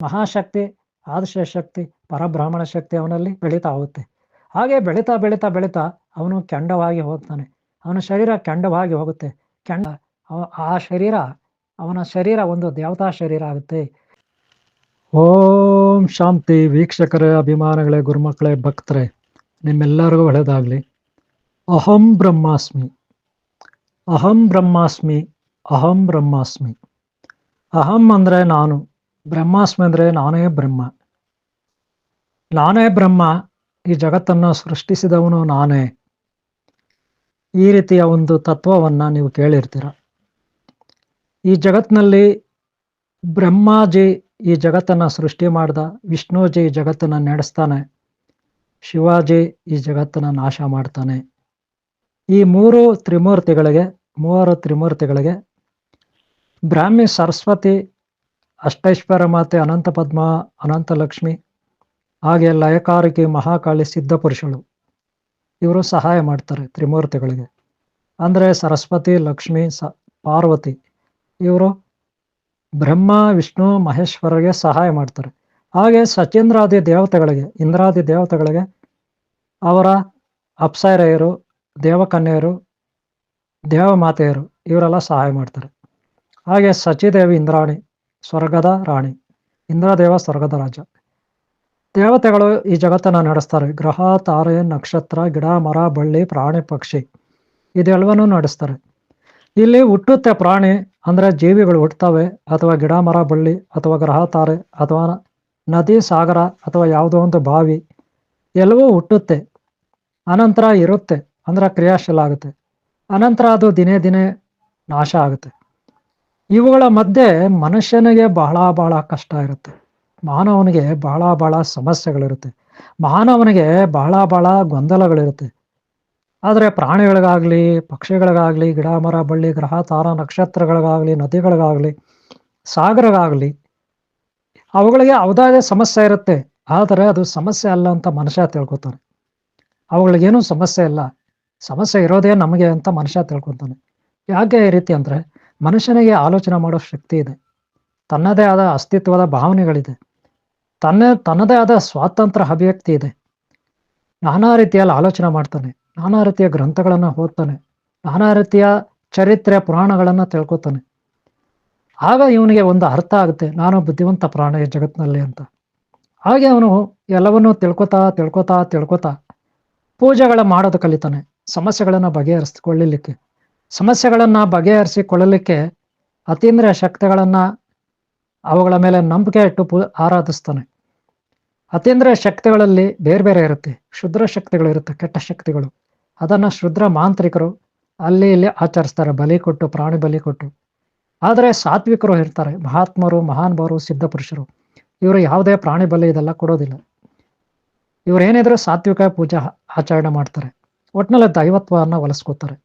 ಮಹಾಶಕ್ತಿ, ಆದಿಶಕ್ತಿ, ಪರಬ್ರಾಹ್ಮಣ ಶಕ್ತಿ ಅವನಲ್ಲಿ ಬೆಳೀತಾ ಹೋಗುತ್ತೆ. ಹಾಗೆ ಬೆಳೀತಾ ಬೆಳೀತಾ ಬೆಳೀತಾ ಅವನು ಕೆಂಡವಾಗಿ ಹೋಗ್ತಾನೆ. ಅವನ ಶರೀರ ಕೆಂಡವಾಗಿ ಹೋಗುತ್ತೆ. ಕೆಂಡ ಆ ಶರೀರ, ಅವನ ಶರೀರ ಒಂದು ದೇವತಾ ಶರೀರ ಆಗುತ್ತೆ. ಓಂ ಶಾಂತಿ. ವೀಕ್ಷಕರೇ, ಅಭಿಮಾನಗಳೇ, ಗುರುಮಕ್ಕಳೇ, ಭಕ್ತರೇ, ನಿಮ್ಮೆಲ್ಲರಿಗೂ ಒಳ್ಳೆಯದಾಗಲಿ. ಅಹಂ ಬ್ರಹ್ಮಾಸ್ಮಿ, ಅಹಂ ಬ್ರಹ್ಮಾಸ್ಮಿ, ಅಹಂ ಬ್ರಹ್ಮಾಸ್ಮಿ. ಅಹಂ ಅಂದರೆ ನಾನು, ಬ್ರಹ್ಮಾಸ್ಮಿ ಅಂದರೆ ನಾನೇ ಬ್ರಹ್ಮ. ನಾನೇ ಬ್ರಹ್ಮ, ಈ ಜಗತ್ತನ್ನು ಸೃಷ್ಟಿಸಿದವನು ನಾನೇ. ಈ ರೀತಿಯ ಒಂದು ತತ್ವವನ್ನು ನೀವು ಕೇಳಿರ್ತೀರ. ಈ ಜಗತ್ತಿನಲ್ಲಿ ಬ್ರಹ್ಮಾಜಿ ಈ ಜಗತ್ತನ್ನು ಸೃಷ್ಟಿ ಮಾಡ್ದ, ವಿಷ್ಣುಜಿ ಈ ಜಗತ್ತನ್ನು ನಡೆಸ್ತಾನೆ, ಶಿವಾಜಿ ಈ ಜಗತ್ತನ್ನು ನಾಶ ಮಾಡ್ತಾನೆ. ಈ ಮೂರು ತ್ರಿಮೂರ್ತಿಗಳಿಗೆ ಬ್ರಾಹ್ಮಿ ಸರಸ್ವತಿ, ಅಷ್ಟೈಶ್ವರ ಮಾತೆ, ಅನಂತ ಪದ್ಮ, ಅನಂತ ಲಕ್ಷ್ಮಿ, ಹಾಗೆ ಲಯಕಾರಿಕೆ ಮಹಾಕಾಳಿ, ಸಿದ್ಧ ಪುರುಷಳು, ಇವರು ಸಹಾಯ ಮಾಡ್ತಾರೆ ತ್ರಿಮೂರ್ತಿಗಳಿಗೆ. ಅಂದರೆ ಸರಸ್ವತಿ, ಲಕ್ಷ್ಮಿ, ಪಾರ್ವತಿ ಇವರು ಬ್ರಹ್ಮ, ವಿಷ್ಣು, ಮಹೇಶ್ವರರಿಗೆ ಸಹಾಯ ಮಾಡ್ತಾರೆ. ಹಾಗೆ ಸಚೇಂದ್ರಾದಿ ದೇವತೆಗಳಿಗೆ, ಇಂದ್ರಾದಿ ದೇವತೆಗಳಿಗೆ ಅವರ ಅಪ್ಸರೆಯರು, ದೇವಕನ್ಯೆಯರು, ದೇವಮಾತೆಯರು ಇವರೆಲ್ಲ ಸಹಾಯ ಮಾಡ್ತಾರೆ. ಹಾಗೆ ಸಚಿದೇವಿ ಇಂದ್ರಾಣಿ, ಸ್ವರ್ಗದ ರಾಣಿ, ಇಂದ್ರದೇವ ಸ್ವರ್ಗದ ರಾಜ. ದೇವತೆಗಳು ಈ ಜಗತ್ತನ್ನು ನಡೆಸ್ತಾರೆ. ಗ್ರಹ, ತಾರೆ, ನಕ್ಷತ್ರ, ಗಿಡ, ಮರ, ಬಳ್ಳಿ, ಪ್ರಾಣಿ, ಪಕ್ಷಿ ಇದೆಲ್ಲವನ್ನೂ ನಡೆಸ್ತಾರೆ. ಇಲ್ಲಿ ಹುಟ್ಟುತ್ತೆ ಪ್ರಾಣಿ ಅಂದರೆ ಜೀವಿಗಳು ಹುಟ್ಟುತ್ತವೆ, ಅಥವಾ ಗಿಡ, ಮರ, ಬಳ್ಳಿ, ಅಥವಾ ಗ್ರಹ, ತಾರೆ, ಅಥವಾ ನದಿ, ಸಾಗರ, ಅಥವಾ ಯಾವುದೋ ಒಂದು ಬಾವಿ ಎಲ್ಲವೂ ಹುಟ್ಟುತ್ತೆ. ಅನಂತರ ಇರುತ್ತೆ ಅಂದರೆ ಕ್ರಿಯಾಶೀಲ ಆಗುತ್ತೆ. ಅನಂತರ ಅದು ದಿನೇ ದಿನೇ ನಾಶ ಆಗುತ್ತೆ. ಇವುಗಳ ಮಧ್ಯೆ ಮನುಷ್ಯನಿಗೆ ಬಹಳ ಕಷ್ಟ ಇರುತ್ತೆ. ಮಾನವನಿಗೆ ಬಹಳ ಸಮಸ್ಯೆಗಳಿರುತ್ತೆ. ಮಾನವನಿಗೆ ಬಹಳ ಗೊಂದಲಗಳಿರುತ್ತೆ. ಆದರೆ ಪ್ರಾಣಿಗಳಿಗಾಗಲಿ, ಪಕ್ಷಿಗಳಿಗಾಗಲಿ, ಗಿಡ, ಮರ, ಬಳ್ಳಿ, ಗ್ರಹ, ತಾರ, ನಕ್ಷತ್ರಗಳಿಗಾಗಲಿ, ನದಿಗಳಿಗಾಗಲಿ, ಸಾಗರಗಾಗಲಿ, ಅವುಗಳಿಗೆ ಯಾವುದಾದ್ರೂ ಸಮಸ್ಯೆ ಇರುತ್ತೆ. ಆದರೆ ಅದು ಸಮಸ್ಯೆ ಅಲ್ಲ ಅಂತ ಮನುಷ್ಯ ತಿಳ್ಕೊತಾನೆ. ಅವುಗಳಿಗೇನು ಸಮಸ್ಯೆ ಇಲ್ಲ, ಸಮಸ್ಯೆ ಇರೋದೇ ನಮಗೆ ಅಂತ ಮನುಷ್ಯ ತಿಳ್ಕೊತಾನೆ. ಯಾಕೆ ಈ ರೀತಿ ಅಂದರೆ, ಮನುಷ್ಯನಿಗೆ ಆಲೋಚನೆ ಮಾಡೋ ಶಕ್ತಿ ಇದೆ, ತನ್ನದೇ ಆದ ಅಸ್ತಿತ್ವದ ಭಾವನೆಗಳಿದೆ, ತನ್ನದೇ ಆದ ಸ್ವಾತಂತ್ರ್ಯ ಅಭಿವ್ಯಕ್ತಿ ಇದೆ. ನಾನಾ ರೀತಿಯಲ್ಲಿ ಆಲೋಚನೆ ಮಾಡ್ತಾನೆ, ನಾನಾ ರೀತಿಯ ಗ್ರಂಥಗಳನ್ನು ಓದ್ತಾನೆ, ನಾನಾ ರೀತಿಯ ಚರಿತ್ರೆ ಪುರಾಣಗಳನ್ನು ತಿಳ್ಕೊತಾನೆ. ಆಗ ಇವನಿಗೆ ಒಂದು ಅರ್ಥ ಆಗುತ್ತೆ, ನಾನು ಬುದ್ಧಿವಂತ ಪ್ರಾಣಿ ಜಗತ್ತಿನಲ್ಲಿ ಅಂತ. ಹಾಗೆ ಅವನು ಎಲ್ಲವನ್ನೂ ತಿಳ್ಕೊತಾ ಪೂಜೆಗಳ ಮಾಡೋದು ಕಲಿತಾನೆ. ಸಮಸ್ಯೆಗಳನ್ನು ಬಗೆಹರಿಸಿಕೊಳ್ಳಲಿಕ್ಕೆ, ಸಮಸ್ಯೆಗಳನ್ನು ಬಗೆಹರಿಸಿಕೊಳ್ಳಲಿಕ್ಕೆ ಅತೀಂದ್ರಿಯ ಶಕ್ತಿಗಳನ್ನು ಅವುಗಳ ಮೇಲೆ ನಂಬಿಕೆ ಇಟ್ಟು ಆರಾಧಿಸ್ತಾನೆ. ಅತೀಂದ್ರಿಯ ಶಕ್ತಿಗಳಲ್ಲಿ ಬೇರೆ ಇರುತ್ತೆ. ಕ್ಷುದ್ರ ಶಕ್ತಿಗಳಿರುತ್ತೆ, ಕೆಟ್ಟ ಶಕ್ತಿಗಳು. ಅದನ್ನು ಕ್ಷುದ್ರ ಮಾಂತ್ರಿಕರು ಅಲ್ಲಿ ಇಲ್ಲಿ ಆಚರಿಸ್ತಾರೆ, ಬಲಿ ಕೊಟ್ಟು, ಪ್ರಾಣಿ ಬಲಿ ಕೊಟ್ಟು. ಆದರೆ ಸಾತ್ವಿಕರು ಇರ್ತಾರೆ, ಮಹಾತ್ಮರು, ಮಹಾನುಭಾವರು, ಸಿದ್ಧ ಪುರುಷರು, ಇವರು ಯಾವುದೇ ಪ್ರಾಣಿ ಬಲಿ ಇದೆಲ್ಲ ಕೊಡೋದಿಲ್ಲ. ಇವರೇನಿದ್ರು ಸಾತ್ವಿಕ ಪೂಜಾ ಆಚರಣೆ ಮಾಡ್ತಾರೆ. ಒಟ್ಟಿನಲ್ಲಿ ದೈವತ್ವವನ್ನು ಒಲಿಸ್ಕೋತಾರೆ.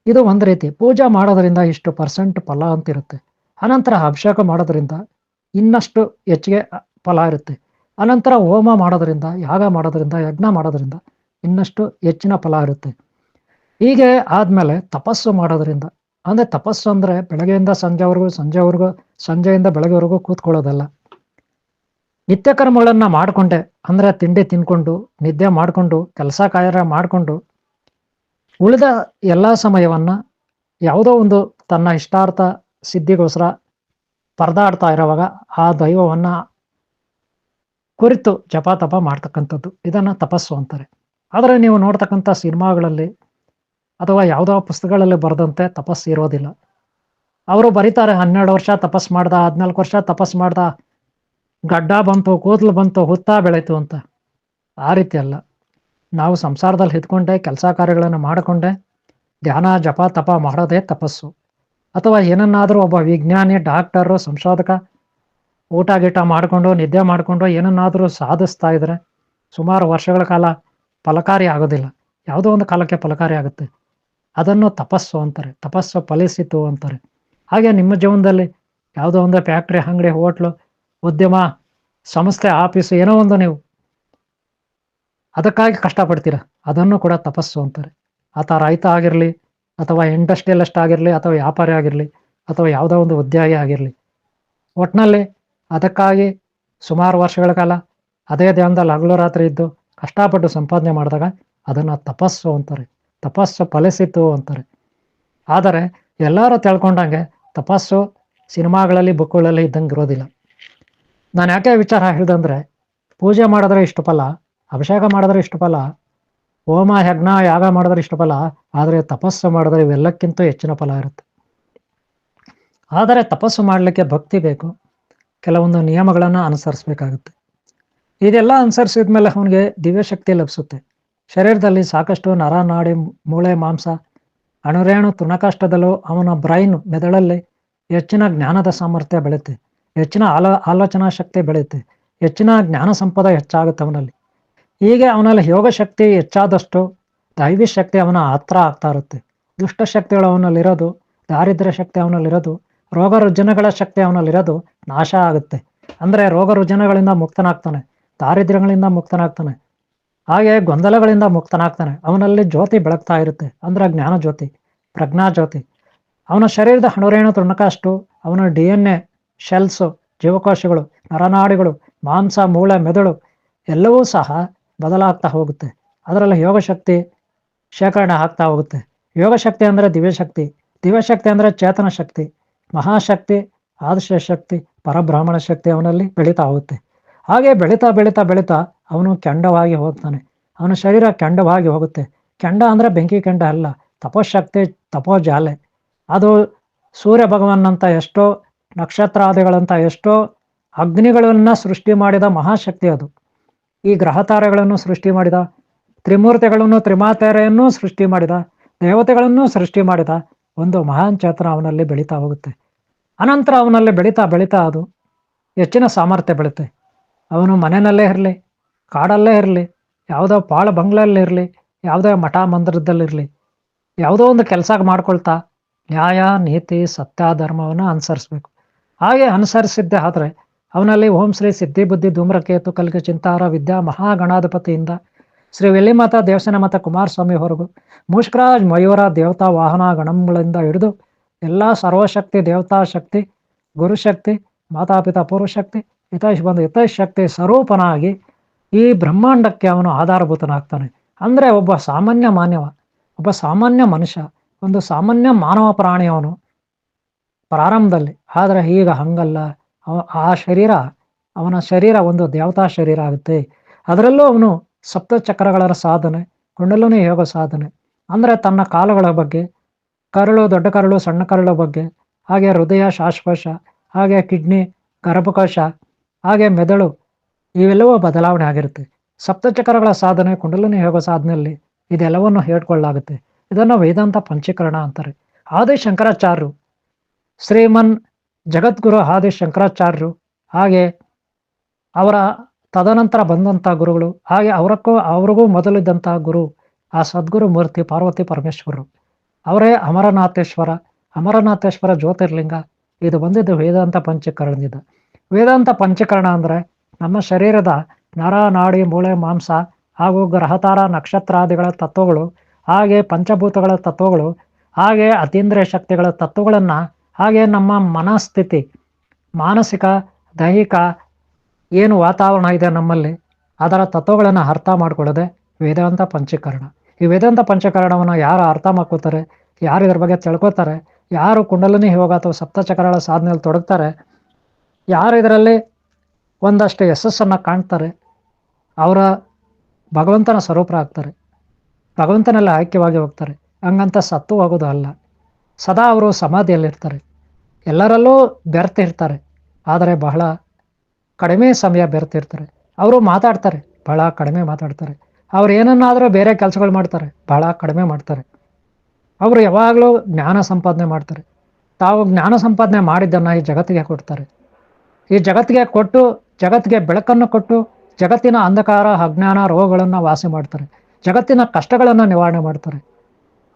ಇದು ಒಂದು ರೀತಿ. ಪೂಜೆ ಮಾಡೋದ್ರಿಂದ ಇಷ್ಟು % ಫಲ ಅಂತಿರುತ್ತೆ. ಅನಂತರ ಅಭಿಷೇಕ ಮಾಡೋದ್ರಿಂದ ಇನ್ನಷ್ಟು ಹೆಚ್ಚಿಗೆ ಫಲ ಇರುತ್ತೆ. ಅನಂತರ ಹೋಮ ಮಾಡೋದ್ರಿಂದ, ಯಾಗ ಮಾಡೋದ್ರಿಂದ, ಯಜ್ಞ ಮಾಡೋದ್ರಿಂದ ಇನ್ನಷ್ಟು ಹೆಚ್ಚಿನ ಫಲ ಇರುತ್ತೆ. ಹೀಗೆ ಆದಮೇಲೆ ತಪಸ್ಸು ಮಾಡೋದ್ರಿಂದ, ಅಂದರೆ ತಪಸ್ಸು ಅಂದರೆ ಬೆಳಗ್ಗೆಯಿಂದ ಸಂಜೆವರೆಗೂ, ಸಂಜೆಯಿಂದ ಬೆಳಗ್ಗೆವರೆಗೂ ಕೂತ್ಕೊಳ್ಳೋದಲ್ಲ. ನಿತ್ಯ ಕರ್ಮಗಳನ್ನು ಮಾಡಿಕೊಂಡೆ, ಅಂದರೆ ತಿಂಡಿ ತಿನ್ಕೊಂಡು, ನಿದ್ದೆ ಮಾಡಿಕೊಂಡು, ಕೆಲಸ ಕಾರ್ಯ ಮಾಡಿಕೊಂಡು, ಉಳಿದ ಎಲ್ಲ ಸಮಯವನ್ನು ಯಾವುದೋ ಒಂದು ತನ್ನ ಇಷ್ಟಾರ್ಥ ಸಿದ್ಧಿಗೋಸ್ಕರ ಪರದಾಡ್ತಾ ಇರೋವಾಗ ಆ ದೈವವನ್ನು ಕುರಿತು ಜಪ ತಪ ಮಾಡ್ತಕ್ಕಂಥದ್ದು, ಇದನ್ನು ತಪಸ್ಸು ಅಂತಾರೆ. ಆದರೆ ನೀವು ನೋಡ್ತಕ್ಕಂಥ ಸಿನಿಮಾಗಳಲ್ಲಿ ಅಥವಾ ಯಾವುದೋ ಪುಸ್ತಕಗಳಲ್ಲಿ ಬರೆದಂತೆ ತಪಸ್ಸು ಇರೋದಿಲ್ಲ. ಅವರು ಬರೀತಾರೆ 12 ವರ್ಷ ತಪಸ್ಸು ಮಾಡ್ದ, 14 ವರ್ಷ ತಪಸ್ಸು ಮಾಡ್ದ, ಗಡ್ಡ ಬಂತು, ಕೂದಲು ಬಂತು, ಹುತ್ತ ಬೆಳೀತು ಅಂತ. ಆ ರೀತಿ ಅಲ್ಲ. ನಾವು ಸಂಸಾರದಲ್ಲಿ ಹಿಡ್ಕೊಂಡೆ ಕೆಲಸ ಕಾರ್ಯಗಳನ್ನು ಮಾಡಿಕೊಂಡೆ ಧ್ಯಾನ ಜಪ ತಪ ಮಾಡೋದೇ ತಪಸ್ಸು. ಅಥವಾ ಏನನ್ನಾದರೂ ಒಬ್ಬ ವಿಜ್ಞಾನಿ, ಡಾಕ್ಟರು, ಸಂಶೋಧಕ ಊಟ ಗೀಟ ಮಾಡಿಕೊಂಡು, ನಿದ್ದೆ ಮಾಡಿಕೊಂಡು ಏನನ್ನಾದರೂ ಸಾಧಿಸ್ತಾ ಇದ್ರೆ ಸುಮಾರು ವರ್ಷಗಳ ಕಾಲ ಫಲಕಾರಿ ಆಗೋದಿಲ್ಲ. ಯಾವುದೋ ಒಂದು ಕಾಲಕ್ಕೆ ಫಲಕಾರಿ ಆಗುತ್ತೆ. ಅದನ್ನು ತಪಸ್ಸು ಅಂತಾರೆ. ತಪಸ್ಸು ಫಲಿಸಿತು ಅಂತಾರೆ. ಹಾಗೆ ನಿಮ್ಮ ಜೀವನದಲ್ಲಿ ಯಾವುದೋ ಒಂದು ಫ್ಯಾಕ್ಟ್ರಿ, ಅಂಗಡಿ, ಹೋಟ್ಲು, ಉದ್ಯಮ, ಸಂಸ್ಥೆ, ಆಫೀಸು, ಏನೋ ಒಂದು ನೀವು ಅದಕ್ಕಾಗಿ ಕಷ್ಟಪಡ್ತೀರ, ಅದನ್ನು ಕೂಡ ತಪಸ್ಸು ಅಂತಾರೆ. ಆತ ರೈತ ಆಗಿರಲಿ, ಅಥವಾ ಇಂಡಸ್ಟ್ರಿಯಲಿಸ್ಟ್ ಆಗಿರಲಿ, ಅಥವಾ ವ್ಯಾಪಾರಿ ಆಗಿರಲಿ, ಅಥವಾ ಯಾವುದೋ ಒಂದು ಉದ್ಯೋಗಿ ಆಗಿರಲಿ, ಒಟ್ಟಿನಲ್ಲಿ ಅದಕ್ಕಾಗಿ ಸುಮಾರು ವರ್ಷಗಳ ಕಾಲ ಅದೇ ಧ್ಯಾನದಲ್ಲಿ ಹಗಲು ರಾತ್ರಿ ಇದ್ದು ಕಷ್ಟಪಟ್ಟು ಸಂಪಾದನೆ ಮಾಡಿದಾಗ ಅದನ್ನು ತಪಸ್ಸು ಅಂತಾರೆ. ತಪಸ್ಸು ಫಲಿಸಿತು ಅಂತಾರೆ. ಆದರೆ ಎಲ್ಲರೂ ತಿಳ್ಕೊಂಡಂಗೆ ತಪಸ್ಸು ಸಿನಿಮಾಗಳಲ್ಲಿ ಬುಕ್ಗಳಲ್ಲಿ ಇದ್ದಂಗೆ ಇರೋದಿಲ್ಲ. ನಾನು ಯಾಕೆ ವಿಚಾರ ಹೇಳಿದಂದರೆ, ಪೂಜೆ ಮಾಡಿದ್ರೆ ಇಷ್ಟು ಫಲ, ಅಭಿಷೇಕ ಮಾಡಿದ್ರೆ ಇಷ್ಟು ಫಲ, ಹೋಮ ಯಜ್ಞ ಯಾಗ ಮಾಡಿದ್ರೆ ಇಷ್ಟು ಫಲ, ಆದರೆ ತಪಸ್ಸು ಮಾಡಿದ್ರೆ ಇವೆಲ್ಲಕ್ಕಿಂತ ಹೆಚ್ಚಿನ ಫಲ ಇರುತ್ತೆ. ಆದರೆ ತಪಸ್ಸು ಮಾಡಲಿಕ್ಕೆ ಭಕ್ತಿ ಬೇಕು, ಕೆಲವೊಂದು ನಿಯಮಗಳನ್ನು ಅನುಸರಿಸಬೇಕಾಗುತ್ತೆ. ಇದೆಲ್ಲ ಅನುಸರಿಸಿದ ಮೇಲೆ ಅವನಿಗೆ ದಿವ್ಯಶಕ್ತಿ ಲಭಿಸುತ್ತೆ. ಶರೀರದಲ್ಲಿ ಸಾಕಷ್ಟು ನರ ನಾಡಿ ಮೂಳೆ ಮಾಂಸ ಅಣುರೇಣು ತುಣಕಷ್ಟದಲ್ಲೂ ಅವನ ಬ್ರೈನ್ ಮೆದುಳಲ್ಲಿ ಹೆಚ್ಚಿನ ಜ್ಞಾನದ ಸಾಮರ್ಥ್ಯ ಬೆಳೆಯುತ್ತೆ, ಹೆಚ್ಚಿನ ಆಲೋಚನಾ ಶಕ್ತಿ ಬೆಳೆಯುತ್ತೆ, ಹೆಚ್ಚಿನ ಜ್ಞಾನ ಸಂಪದ ಹೆಚ್ಚಾಗುತ್ತೆ ಅವನಲ್ಲಿ. ಹೀಗೆ ಅವನಲ್ಲಿ ಯೋಗ ಶಕ್ತಿ ಹೆಚ್ಚಾದಷ್ಟು ದೈವಿ ಶಕ್ತಿ ಅವನ ಹತ್ರ ಆಗ್ತಾ ಇರುತ್ತೆ. ದುಷ್ಟಶಕ್ತಿಗಳು ಅವನಲ್ಲಿರೋದು, ದಾರಿದ್ರ್ಯ ಶಕ್ತಿ ಅವನಲ್ಲಿರೋದು, ರೋಗ ರುಜಿನಗಳ ಶಕ್ತಿ ಅವನಲ್ಲಿರೋದು ನಾಶ ಆಗುತ್ತೆ. ಅಂದರೆ ರೋಗ ರುಜಿನಗಳಿಂದ ಮುಕ್ತನಾಗ್ತಾನೆ, ದಾರಿದ್ರ್ಯಗಳಿಂದ ಮುಕ್ತನಾಗ್ತಾನೆ, ಹಾಗೆ ಗೊಂದಲಗಳಿಂದ ಮುಕ್ತನಾಗ್ತಾನೆ. ಅವನಲ್ಲಿ ಜ್ಯೋತಿ ಬೆಳಗ್ತಾ ಇರುತ್ತೆ, ಅಂದ್ರೆ ಜ್ಞಾನ ಜ್ಯೋತಿ, ಪ್ರಜ್ಞಾ ಜ್ಯೋತಿ. ಅವನ ಶರೀರದ ಅಣುರೇಣು ತುಣಕಷ್ಟು, ಅವನ DNA ಶೆಲ್ಸು, ಜೀವಕೋಶಗಳು, ನರನಾಡಿಗಳು, ಮಾಂಸ ಮೂಳೆ ಮೆದುಳು ಎಲ್ಲವೂ ಸಹ ಬದಲಾಗ್ತಾ ಹೋಗುತ್ತೆ. ಅದರಲ್ಲಿ ಯೋಗಶಕ್ತಿ ಶೇಖರಣೆ ಆಗ್ತಾ ಹೋಗುತ್ತೆ. ಯೋಗಶಕ್ತಿ ಅಂದರೆ ದಿವ್ಯಶಕ್ತಿ, ದಿವ್ಯಶಕ್ತಿ ಅಂದರೆ ಚೇತನ ಶಕ್ತಿ, ಮಹಾಶಕ್ತಿ, ಆದಿಶ ಶಕ್ತಿ, ಪರಬ್ರಾಹ್ಮಣ ಶಕ್ತಿ ಅವನಲ್ಲಿ ಬೆಳೀತಾ ಹೋಗುತ್ತೆ. ಹಾಗೆ ಬೆಳೀತಾ ಬೆಳೀತಾ ಬೆಳೀತಾ ಅವನು ಕೆಂಡವಾಗಿ ಹೋಗ್ತಾನೆ. ಅವನ ಶರೀರ ಕೆಂಡವಾಗಿ ಹೋಗುತ್ತೆ. ಕೆಂಡ ಅಂದರೆ ಬೆಂಕಿ ಕೆಂಡ ಅಲ್ಲ, ತಪೋಶಕ್ತಿ, ತಪೋಜಾಲೆ. ಅದು ಸೂರ್ಯ ಭಗವಾನ್ನಂತ ಎಷ್ಟೋ ನಕ್ಷತ್ರಾದಿಗಳಂತ ಎಷ್ಟೋ ಅಗ್ನಿಗಳನ್ನು ಸೃಷ್ಟಿ ಮಾಡಿದ ಮಹಾಶಕ್ತಿ ಅದು. ಈ ಗ್ರಹತಾರೆಗಳನ್ನು ಸೃಷ್ಟಿ ಮಾಡಿದ, ತ್ರಿಮೂರ್ತಿಗಳನ್ನು ತ್ರಿಮಾತೆಯರನ್ನು ಸೃಷ್ಟಿ ಮಾಡಿದ, ದೇವತೆಗಳನ್ನು ಸೃಷ್ಟಿ ಮಾಡಿದ ಒಂದು ಮಹಾನ್ ಚೇತನ ಅವನಲ್ಲಿ ಬೆಳೀತಾ ಹೋಗುತ್ತೆ. ಅನಂತರ ಅವನಲ್ಲಿ ಬೆಳೀತಾ ಬೆಳೀತಾ ಅದು ಹೆಚ್ಚಿನ ಸಾಮರ್ಥ್ಯ ಬೆಳುತ್ತೆ. ಅವನು ಮನೆಯಲ್ಲೇ ಇರಲಿ, ಕಾಡಲ್ಲೇ ಇರಲಿ, ಯಾವುದೋ ಪಾಳ ಬಂಗ್ಲಲ್ಲಿ ಇರಲಿ, ಯಾವುದೇ ಮಠ ಮಂದಿರದಲ್ಲಿರಲಿ, ಯಾವುದೋ ಒಂದು ಕೆಲಸ ಮಾಡ್ಕೊಳ್ತಾ ನ್ಯಾಯ ನೀತಿ ಸತ್ಯ ಧರ್ಮವನ್ನು ಅನುಸರಿಸ್ಬೇಕು. ಹಾಗೆ ಅನುಸರಿಸಿದ್ದೆ ಆದರೆ ಅವನಲ್ಲಿ ಓಂ ಶ್ರೀ ಸಿದ್ಧಿ ಬುದ್ಧಿ ಧೂಮ್ರಕೇತು ಕಲ್ಗೆ ಚಿಂತಾರ ವಿದ್ಯಾ ಮಹಾಗಣಾಧಿಪತಿಯಿಂದ ಶ್ರೀ ವೆಲ್ಲಿಮಾತ ದೇವಸ್ಥಾನ ಮತ ಕುಮಾರಸ್ವಾಮಿ ಹೊರಗು ಮುಷ್ಕರಾಜ್ ಮಯೂರ ದೇವತಾ ವಾಹನ ಗಣಗಳಿಂದ ಹಿಡಿದು ಎಲ್ಲ ಸರ್ವಶಕ್ತಿ ದೇವತಾ ಶಕ್ತಿ ಗುರುಶಕ್ತಿ ಮಾತಾಪಿತಾ ಪೂರ್ವಶಕ್ತಿ ಹಿತೈಷ್ ಶಕ್ತಿ ಸ್ವರೂಪನಾಗಿ ಈ ಬ್ರಹ್ಮಾಂಡಕ್ಕೆ ಅವನು ಆಧಾರಭೂತನಾಗ್ತಾನೆ. ಅಂದರೆ ಒಬ್ಬ ಸಾಮಾನ್ಯ ಮಾನವ, ಒಬ್ಬ ಸಾಮಾನ್ಯ ಮನುಷ್ಯ, ಒಂದು ಸಾಮಾನ್ಯ ಮಾನವ ಪ್ರಾಣಿ ಅವನು ಪ್ರಾರಂಭದಲ್ಲಿ. ಆದರೆ ಈಗ ಹಂಗಲ್ಲ, ಆ ಶರೀರ, ಅವನ ಶರೀರ ಒಂದು ದೇವತಾ ಶರೀರ ಆಗುತ್ತೆ. ಅದರಲ್ಲೂ ಅವನು ಸಪ್ತ ಚಕ್ರಗಳ ಸಾಧನೆ, ಕುಂಡಲಿನಿ ಯೋಗ ಸಾಧನೆ, ಅಂದರೆ ತನ್ನ ಕಾಲುಗಳ ಬಗ್ಗೆ, ಕರಳು, ದೊಡ್ಡ ಕರಳು, ಸಣ್ಣ ಕರಳು ಬಗ್ಗೆ, ಹಾಗೆ ಹೃದಯ, ಶ್ವಾಸಕೋಶ, ಹಾಗೆ ಕಿಡ್ನಿ, ಗರ್ಭಕೋಶ, ಹಾಗೆ ಮೆದುಳು, ಇವೆಲ್ಲವೂ ಬದಲಾವಣೆ ಆಗಿರುತ್ತೆ. ಸಪ್ತಚಕ್ರಗಳ ಸಾಧನೆ, ಕುಂಡಲಿನಿ ಯೋಗ ಸಾಧನೆಯಲ್ಲಿ ಇದೆಲ್ಲವನ್ನು ಹೇಳ್ಕೊಳ್ಳಾಗುತ್ತೆ. ಇದನ್ನು ವೇದಾಂತ ಪಂಚೀಕರಣ ಅಂತಾರೆ. ಆದಿಶಂಕರಾಚಾರ್ಯರು, ಶ್ರೀಮನ್ ಜಗದ್ಗುರು ಆದಿಶಂಕರಾಚಾರ್ಯರು, ಹಾಗೆ ಅವರ ತದನಂತರ ಬಂದಂಥ ಗುರುಗಳು, ಹಾಗೆ ಅವ್ರಿಗೂ ಮೊದಲಿದ್ದಂಥ ಗುರು ಆ ಸದ್ಗುರು ಮೂರ್ತಿ ಪಾರ್ವತಿ ಪರಮೇಶ್ವರರು, ಅವರೇ ಅಮರನಾಥೇಶ್ವರ ಜ್ಯೋತಿರ್ಲಿಂಗ. ಇದು ಬಂದಿದ್ದು ವೇದಾಂತ ಪಂಚೀಕರಣದಿಂದ. ವೇದಾಂತ ಪಂಚೀಕರಣ ಅಂದರೆ ನಮ್ಮ ಶರೀರದ ನರ ನಾಡಿ ಮೂಳೆ ಮಾಂಸ ಹಾಗೂ ಗ್ರಹತಾರ ನಕ್ಷತ್ರಾದಿಗಳ ತತ್ವಗಳು, ಹಾಗೆ ಪಂಚಭೂತಗಳ ತತ್ವಗಳು, ಹಾಗೆ ಅತೀಂದ್ರಿಯ ಶಕ್ತಿಗಳ ತತ್ವಗಳನ್ನು, ಹಾಗೆ ನಮ್ಮ ಮನಸ್ಥಿತಿ, ಮಾನಸಿಕ ದೈಹಿಕ ಏನು ವಾತಾವರಣ ಇದೆ ನಮ್ಮಲ್ಲಿ, ಅದರ ತತ್ವಗಳನ್ನು ಅರ್ಥ ಮಾಡ್ಕೊಳ್ಳೋದೆ ವೇದಾಂತ ಪಂಚೀಕರಣ. ಈ ವೇದಾಂತ ಪಂಚೀಕರಣವನ್ನು ಯಾರು ಅರ್ಥ ಮಾಡ್ಕೋತಾರೆ, ಯಾರು ಇದ್ರ ಬಗ್ಗೆ ತಿಳ್ಕೊತಾರೆ, ಯಾರು ಕುಂಡಲಿನಿ ಯೋಗ ಅಥವಾ ಸಪ್ತಚಕ್ರಗಳ ಸಾಧನೆಯಲ್ಲಿ ತೊಡಗ್ತಾರೆ, ಯಾರು ಇದರಲ್ಲಿ ಒಂದಷ್ಟು ಯಶಸ್ಸನ್ನು ಕಾಣ್ತಾರೆ, ಅವರ ಭಗವಂತನ ಸ್ವರೂಪರಾಗ್ತಾರೆ, ಭಗವಂತನೆಲ್ಲ ಐಕ್ಯವಾಗಿ ಹೋಗ್ತಾರೆ. ಹಂಗಂತ ಸತ್ತು ಹೋಗೋದು ಅಲ್ಲ, ಸದಾ ಅವರು ಸಮಾಧಿಯಲ್ಲಿರ್ತಾರೆ. ಎಲ್ಲರಲ್ಲೂ ಬೆರ್ತಿರ್ತಾರೆ, ಆದರೆ ಬಹಳ ಕಡಿಮೆ ಸಮಯ ಬೆರ್ತಿರ್ತಾರೆ. ಅವರು ಮಾತಾಡ್ತಾರೆ, ಬಹಳ ಕಡಿಮೆ ಮಾತಾಡ್ತಾರೆ. ಅವ್ರು ಏನನ್ನಾದರೂ ಬೇರೆ ಕೆಲಸಗಳು ಮಾಡ್ತಾರೆ, ಬಹಳ ಕಡಿಮೆ ಮಾಡ್ತಾರೆ. ಅವರು ಯಾವಾಗಲೂ ಜ್ಞಾನ ಸಂಪಾದನೆ ಮಾಡ್ತಾರೆ. ತಾವು ಜ್ಞಾನ ಸಂಪಾದನೆ ಮಾಡಿದ್ದನ್ನು ಈ ಜಗತ್ತಿಗೆ ಕೊಡ್ತಾರೆ. ಈ ಜಗತ್ತಿಗೆ ಕೊಟ್ಟು, ಜಗತ್ತಿಗೆ ಬೆಳಕನ್ನು ಕೊಟ್ಟು, ಜಗತ್ತಿನ ಅಂಧಕಾರ ಅಜ್ಞಾನ ರೋಗಗಳನ್ನು ವಾಸಿ ಮಾಡ್ತಾರೆ, ಜಗತ್ತಿನ ಕಷ್ಟಗಳನ್ನು ನಿವಾರಣೆ ಮಾಡ್ತಾರೆ.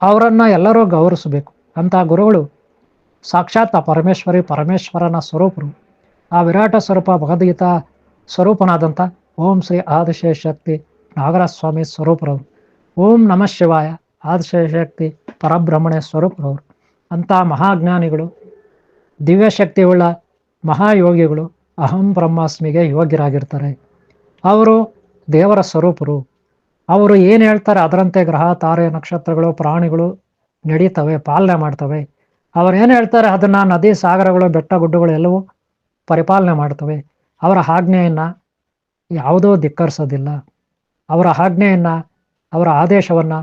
ಅವರನ್ನು ಎಲ್ಲರೂ ಗೌರವಿಸಬೇಕು. ಅಂಥ ಗುರುಗಳು ಸಾಕ್ಷಾತ್ ಪರಮೇಶ್ವರನ ಸ್ವರೂಪರು. ಆ ವಿರಾಟ ಸ್ವರೂಪ ಭಗವದ್ಗೀತಾ ಸ್ವರೂಪನಾದಂಥ ಓಂ ಶ್ರೀ ಆದಿಶಕ್ತಿ ನಾಗರಸ್ವಾಮಿ ಸ್ವರೂಪರವರು. ಓಂ ನಮಃ ಶಿವಾಯ ಆದಿಶಕ್ತಿ ಪರಬ್ರಹ್ಮಣ್ಯ ಸ್ವರೂಪರವರು. ಅಂಥ ಮಹಾಜ್ಞಾನಿಗಳು, ದಿವ್ಯಶಕ್ತಿಯುಳ್ಳ ಮಹಾಯೋಗಿಗಳು, ಅಹಂ ಬ್ರಹ್ಮಾಸ್ಮಿಗೆ ಯೋಗ್ಯರಾಗಿರ್ತಾರೆ. ಅವರು ದೇವರ ಸ್ವರೂಪರು. ಅವರು ಏನು ಹೇಳ್ತಾರೆ ಅದರಂತೆ ಗ್ರಹ ತಾರೆ ನಕ್ಷತ್ರಗಳು ಪ್ರಾಣಿಗಳು ನಡೀತವೆ, ಪಾಲನೆ ಮಾಡ್ತವೆ. ಅವರು ಏನು ಹೇಳ್ತಾರೆ ಅದನ್ನ ನದಿ ಸಾಗರಗಳು ಬೆಟ್ಟ ಗುಡ್ಡಗಳು ಎಲ್ಲವೂ ಪರಿಪಾಲನೆ ಮಾಡ್ತವೆ. ಅವರ ಆಜ್ಞೆಯನ್ನ ಯಾವುದೋ ಧಿಕ್ಕರಿಸೋದಿಲ್ಲ. ಅವರ ಆಜ್ಞೆಯನ್ನ, ಅವರ ಆದೇಶವನ್ನ,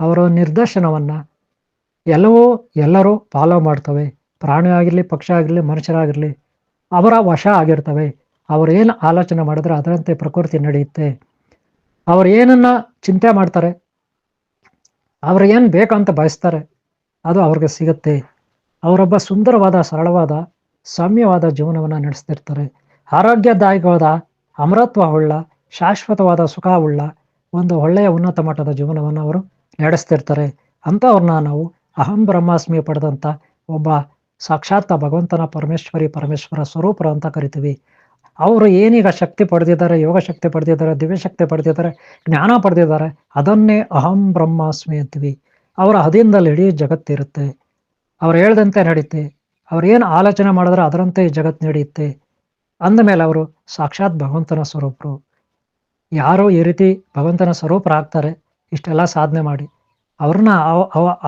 ಅವರ ನಿರ್ದೇಶನವನ್ನ ಎಲ್ಲರೂ ಫಾಲೋ ಮಾಡ್ತವೆ. ಪ್ರಾಣಿ ಆಗಿರಲಿ, ಪಕ್ಷಿ ಆಗಿರಲಿ, ಮನುಷ್ಯರಾಗಿರಲಿ ಅವರ ವಶ ಆಗಿರ್ತವೆ. ಏನು ಆಲೋಚನೆ ಮಾಡಿದ್ರೆ ಅದರಂತೆ ಪ್ರಕೃತಿ ನಡೆಯುತ್ತೆ. ಅವ್ರು ಏನನ್ನ ಚಿಂತೆ ಮಾಡ್ತಾರೆ, ಅವ್ರು ಏನು ಬೇಕಂತ ಬಯಸ್ತಾರೆ ಅದು ಅವ್ರಿಗೆ ಸಿಗುತ್ತೆ. ಅವರೊಬ್ಬ ಸುಂದರವಾದ, ಸರಳವಾದ, ಸೌಮ್ಯವಾದ ಜೀವನವನ್ನು ನಡೆಸ್ತಿರ್ತಾರೆ. ಆರೋಗ್ಯದಾಯಕವಾದ, ಅಮರತ್ವವುಳ್ಳ, ಶಾಶ್ವತವಾದ ಸುಖವುಳ್ಳ ಒಂದು ಒಳ್ಳೆಯ ಉನ್ನತ ಮಟ್ಟದ ಜೀವನವನ್ನು ಅವರು ನಡೆಸ್ತಿರ್ತಾರೆ. ಅಂಥವ್ರನ್ನ ನಾವು ಅಹಂ ಬ್ರಹ್ಮಾಸ್ಮಿ ಪಡೆದಂಥ ಒಬ್ಬ ಸಾಕ್ಷಾತ್ ಭಗವಂತನ ಪರಮೇಶ್ವರ ಸ್ವರೂಪರು ಅಂತ ಕರಿತೀವಿ. ಅವರು ಏನೀಗ ಶಕ್ತಿ ಪಡೆದಿದ್ದಾರೆ, ಯೋಗ ಶಕ್ತಿ ಪಡೆದಿದ್ದಾರೆ, ದಿವ್ಯ ಶಕ್ತಿ ಪಡೆದಿದ್ದಾರೆ, ಜ್ಞಾನ ಪಡೆದಿದ್ದಾರೆ, ಅದನ್ನೇ ಅಹಂ ಬ್ರಹ್ಮಾಸ್ಮಿ ಅಂತೀವಿ. ಅವರ ಹದಿಯಿಂದಲೇ ಇಡೀ ಜಗತ್ತಿರುತ್ತೆ. ಅವ್ರು ಹೇಳ್ದಂತೆ ನಡೀತೆ. ಅವ್ರು ಏನು ಆಲೋಚನೆ ಮಾಡಿದ್ರೆ ಅದರಂತೆ ಈ ಜಗತ್ತು ನಡೆಯುತ್ತೆ. ಅಂದಮೇಲೆ ಅವರು ಸಾಕ್ಷಾತ್ ಭಗವಂತನ ಸ್ವರೂಪರು. ಯಾರು ಈ ರೀತಿ ಭಗವಂತನ ಸ್ವರೂಪರಾಗ್ತಾರೆ ಇಷ್ಟೆಲ್ಲ ಸಾಧನೆ ಮಾಡಿ, ಅವ್ರನ್ನ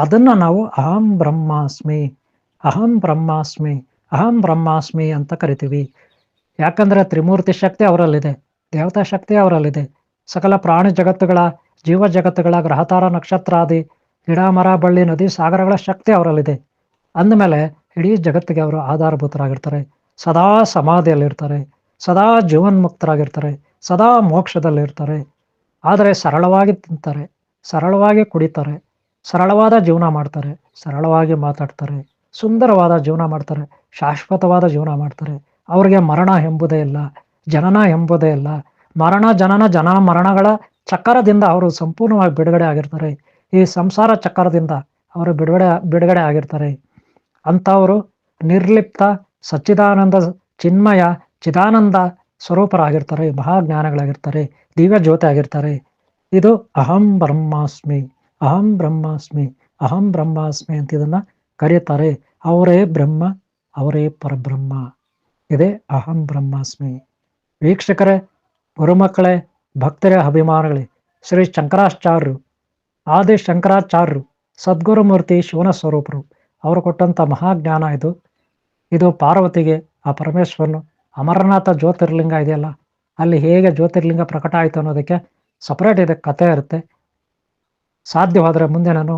ಅದನ್ನ ನಾವು ಅಹಂ ಬ್ರಹ್ಮಾಸ್ಮಿ, ಅಹಂ ಬ್ರಹ್ಮಾಸ್ಮಿ, ಅಹಂ ಬ್ರಹ್ಮಾಸ್ಮಿ ಅಂತ ಕರಿತೀವಿ. ಯಾಕಂದ್ರೆ ತ್ರಿಮೂರ್ತಿ ಶಕ್ತಿ ಅವರಲ್ಲಿದೆ, ದೇವತಾ ಶಕ್ತಿ ಅವರಲ್ಲಿದೆ, ಸಕಲ ಪ್ರಾಣಿ ಜಗತ್ತುಗಳ, ಜೀವ ಜಗತ್ತುಗಳ, ಗ್ರಹತಾರ ನಕ್ಷತ್ರಾದಿ ಗಿಡ ಮರ ಬಳ್ಳಿ ನದಿ ಸಾಗರಗಳ ಶಕ್ತಿ ಅವರಲ್ಲಿದೆ. ಅಂದಮೇಲೆ ಇಡೀ ಜಗತ್ತಿಗೆ ಅವರು ಆಧಾರಭೂತರಾಗಿರ್ತಾರೆ. ಸದಾ ಸಮಾಧಿಯಲ್ಲಿರ್ತಾರೆ, ಸದಾ ಜೀವನ್ಮುಕ್ತರಾಗಿರ್ತಾರೆ, ಸದಾ ಮೋಕ್ಷದಲ್ಲಿರ್ತಾರೆ. ಆದರೆ ಸರಳವಾಗಿ ತಿಂತಾರೆ, ಸರಳವಾಗಿ ಕುಡಿತಾರೆ, ಸರಳವಾದ ಜೀವನ ಮಾಡ್ತಾರೆ, ಸರಳವಾಗಿ ಮಾತಾಡ್ತಾರೆ, ಸುಂದರವಾದ ಜೀವನ ಮಾಡ್ತಾರೆ, ಶಾಶ್ವತವಾದ ಜೀವನ ಮಾಡ್ತಾರೆ. ಅವ್ರಿಗೆ ಮರಣ ಎಂಬುದೇ ಇಲ್ಲ, ಜನನ ಎಂಬುದೇ ಇಲ್ಲ. ಮರಣ ಜನನ ಮರಣಗಳ ಚಕ್ರದಿಂದ ಅವರು ಸಂಪೂರ್ಣವಾಗಿ ಬಿಡುಗಡೆ ಆಗಿರ್ತಾರೆ. ಈ ಸಂಸಾರ ಚಕ್ರದಿಂದ ಅವರು ಬಿಡುಗಡೆ ಆಗಿರ್ತಾರೆ. ಅಂಥವರು ನಿರ್ಲಿಪ್ತ ಸಚ್ಚಿದಾನಂದ ಚಿನ್ಮಯ ಚಿದಾನಂದ ಸ್ವರೂಪರಾಗಿರ್ತಾರೆ, ಮಹಾಜ್ಞಾನಗಳಾಗಿರ್ತಾರೆ, ದಿವ್ಯ ಜ್ಯೋತಿ ಆಗಿರ್ತಾರೆ. ಇದು ಅಹಂ ಬ್ರಹ್ಮಾಸ್ಮಿ, ಅಹಂ ಬ್ರಹ್ಮಾಸ್ಮಿ, ಅಹಂ ಬ್ರಹ್ಮಾಸ್ಮಿ ಅಂತ ಇದನ್ನ ಕರೀತಾರೆ. ಅವರೇ ಬ್ರಹ್ಮ, ಅವರೇ ಪರಬ್ರಹ್ಮ. ಇದೇ ಅಹಂ ಬ್ರಹ್ಮಾಸ್ಮಿ. ವೀಕ್ಷಕರೇ, ಗುರುಮಕ್ಕಳೇ, ಭಕ್ತರೇ, ಅಭಿಮಾನಿಗಳೇ, ಶ್ರೀ ಶಂಕರಾಚಾರ್ಯರು, ಆದಿ ಶಂಕರಾಚಾರ್ಯರು, ಸದ್ಗುರುಮೂರ್ತಿ ಶಿವನ ಸ್ವರೂಪರು, ಅವರು ಕೊಟ್ಟಂಥ ಮಹಾಜ್ಞಾನ ಇದು. ಇದು ಪಾರ್ವತಿಗೆ ಆ ಪರಮೇಶ್ವರನು ಅಮರನಾಥ ಜ್ಯೋತಿರ್ಲಿಂಗ ಇದೆಯಲ್ಲ, ಅಲ್ಲಿ ಹೇಗೆ ಜ್ಯೋತಿರ್ಲಿಂಗ ಪ್ರಕಟ ಆಯಿತು ಅನ್ನೋದಕ್ಕೆ ಸಪ್ರೇಟ್ ಇದೆ, ಕಥೆ ಇರುತ್ತೆ. ಸಾಧ್ಯವಾದರೆ ಮುಂದೆ ನಾನು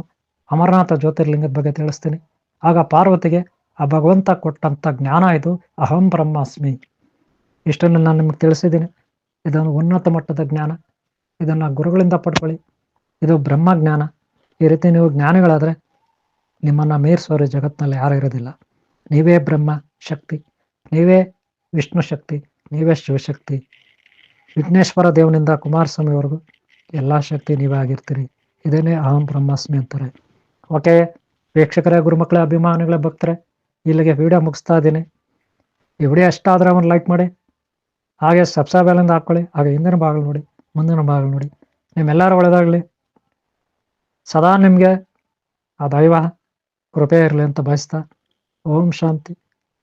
ಅಮರನಾಥ ಜ್ಯೋತಿರ್ಲಿಂಗದ ಬಗ್ಗೆ ತಿಳಿಸ್ತೀನಿ. ಆಗ ಪಾರ್ವತಿಗೆ ಆ ಭಗವಂತ ಕೊಟ್ಟಂಥ ಜ್ಞಾನ ಇದು ಅಹಂ ಬ್ರಹ್ಮಾಸ್ಮಿ. ಇಷ್ಟನ್ನು ನಾನು ನಿಮ್ಗೆ ತಿಳಿಸಿದ್ದೀನಿ. ಇದೊಂದು ಉನ್ನತ ಮಟ್ಟದ ಜ್ಞಾನ. ಇದನ್ನು ಗುರುಗಳಿಂದ ಪಡ್ಕೊಳ್ಳಿ. ಇದು ಬ್ರಹ್ಮಜ್ಞಾನ. ಈ ರೀತಿ ನೀವು ಜ್ಞಾನಿಗಳಾದರೆ ನಿಮ್ಮನ್ನು ಮೀರಿಸೋರು ಜಗತ್ತಿನಲ್ಲಿ ಯಾರು ಇರೋದಿಲ್ಲ. ನೀವೇ ಬ್ರಹ್ಮ ಶಕ್ತಿ, ನೀವೇ ವಿಷ್ಣು ಶಕ್ತಿ, ನೀವೇ ಶಿವಶಕ್ತಿ. ವಿಘ್ನೇಶ್ವರ ದೇವನಿಂದ ಕುಮಾರಸ್ವಾಮಿವರೆಗೂ ಎಲ್ಲ ಶಕ್ತಿ ನೀವೇ ಆಗಿರ್ತೀರಿ. ಇದೇನೇ ಅಹಂ ಬ್ರಹ್ಮಾಸ್ಮಿ ಅಂತಾರೆ. ಓಕೆ ವೀಕ್ಷಕರೇ, ಗುರುಮಕ್ಕಳ, ಅಭಿಮಾನಿಗಳ, ಭಕ್ತರೆ, ಇಲ್ಲಿಗೆ ವಿಡಿಯೋ ಮುಗಿಸ್ತಾ ಇದ್ದೀನಿ. ಈ ವಿಡಿಯೋ ಇಷ್ಟ ಆದರೆ ಒಂದು ಲೈಕ್ ಮಾಡಿ, ಹಾಗೆ ಸಬ್ಸ್ಕ್ರೈಬ್ ಅಲ್ಲಿಂದ ಹಾಕ್ಕೊಳ್ಳಿ. ಹಾಗೆ ಹಿಂದಿನ ಭಾಗ ನೋಡಿ, ಮುಂದಿನ ಭಾಗ ನೋಡಿ. ನಿಮ್ಮೆಲ್ಲರೂ ಒಳ್ಳೆಯದಾಗಲಿ. ಸದಾ ನಿಮಗೆ ಆ ದೈವ ಕೃಪೆ ಇರಲಿ ಅಂತ ಬಯಸ್ತಾ, ಓಂ ಶಾಂತಿ,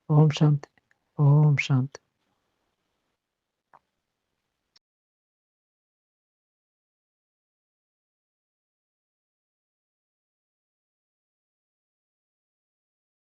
ಓಂ ಶಾಂತಿ, ಓಂ ಶಾಂತಿ.